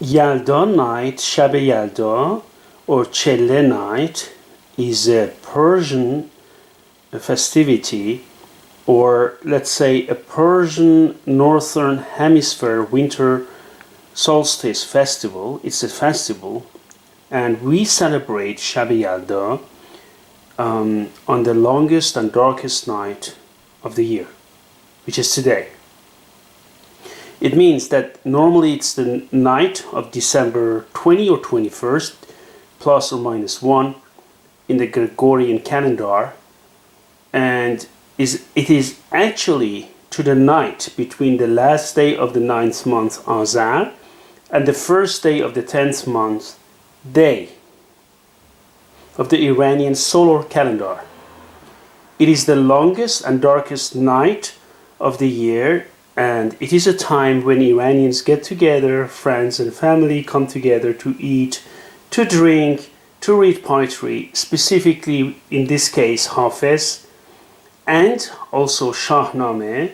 Yaldā Night, shab-e Yalda, or Chelle Night, is a Persian festivity, or let's say a Persian Northern Hemisphere winter solstice festival. It's a festival, and we celebrate shab-e Yalda on the longest and darkest night of the year, which is today. It means that normally it's the night of December 20 or 21st, plus or minus 1 in the Gregorian calendar, and it is actually to the night between the last day of the 9th month Azar and the first day of the 10th month day of the Iranian solar calendar. It is the longest and darkest night of the year, and it is a time when Iranians get together, friends and family come together to eat, to drink, to read poetry, specifically in this case Hafiz, and also Shahnameh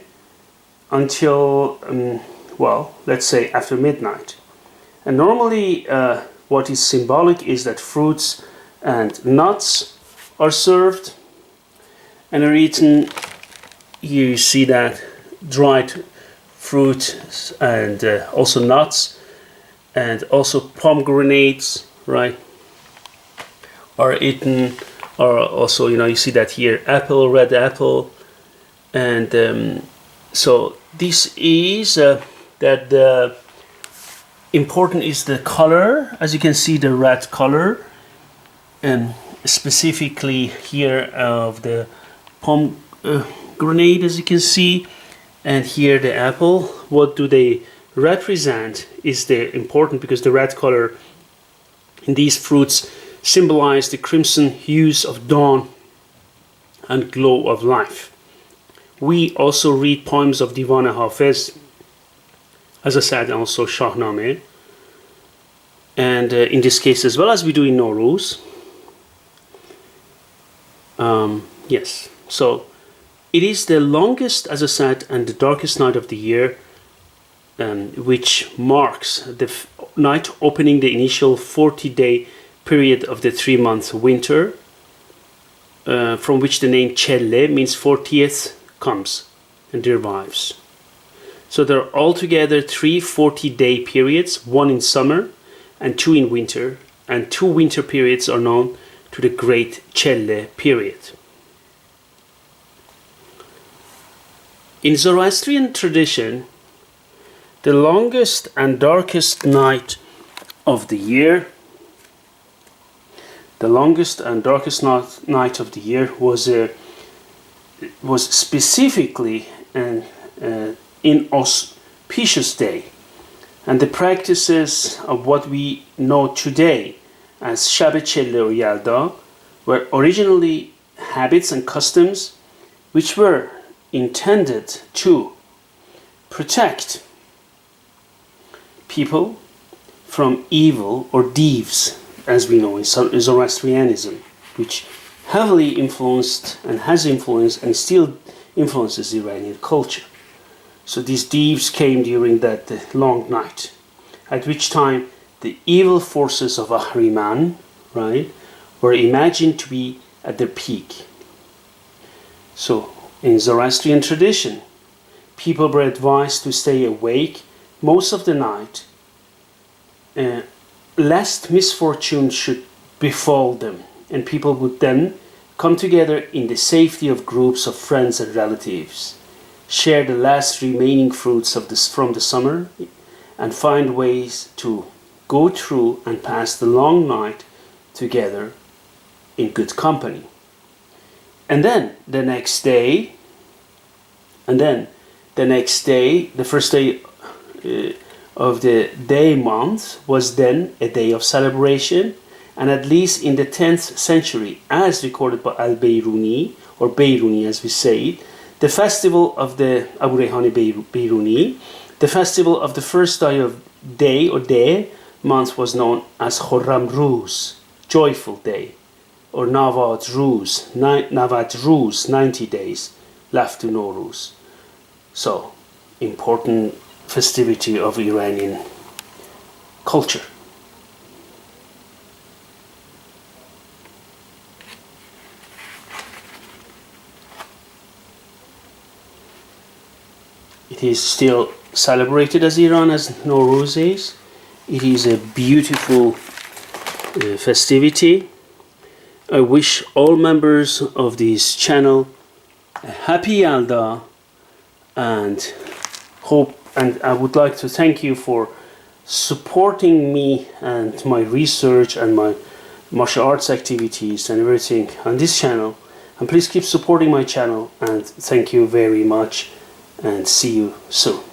until, well, let's say after midnight. And normally what is symbolic is that fruits and nuts are served and are eaten. Here you see that dried fruit and also nuts and also pomegranates, right, are eaten. Or also, you see that here, apple, red apple, and so this is that the important is the color. As you can see, the red color, and specifically here of the pomegranate, as you can see, and here the apple. What do they represent is the important, because the red color in these fruits symbolize the crimson hues of dawn and glow of life. We also read poems of Divan Hafiz, as I said, also Shahnameh, and in this case as well as we do in Nowruz. Yes, so it is the longest, as I said, and the darkest night of the year, which marks the night opening the initial 40-day period of the 3-month winter, from which the name Chelle means 40th comes and derives. So there are altogether 3 40-day periods, 1 in summer and 2 in winter, and 2 winter periods are known to the Great Chelle period. In Zoroastrian tradition, the longest and darkest night of the year, was specifically an inauspicious day, and the practices of what we know today as shab-e Chelle or Yalda were originally habits and customs which were intended to protect people from evil or thieves, as we know in Zoroastrianism, which heavily influenced and has influenced and still influences Iranian culture. So these thieves came during that long night, at which time the evil forces of Ahriman, right, were imagined to be at their peak. So in Zoroastrian tradition, people were advised to stay awake most of the night, lest misfortune should befall them, and people would then come together in the safety of groups of friends and relatives, share the last remaining fruits from the summer, and find ways to go through and pass the long night together in good company. And then the next day, the first day of the day month was then a day of celebration, and at least in the 10th century, as recorded by al-Bayruni, or Bayruni as we say it, the festival of the Abu Rayhan Bayruni, the festival of the first day of day or day month was known as Khurram Ruz, joyful day, or Navad Ruz, 90 days left to Nowruz. So important festivity of Iranian culture. It is still celebrated as Iran as Nowruz is. It is a beautiful festivity. I wish all members of this channel a happy Yalda, and I would like to thank you for supporting me and my research and my martial arts activities and everything on this channel. And please keep supporting my channel, and thank you very much, and see you soon.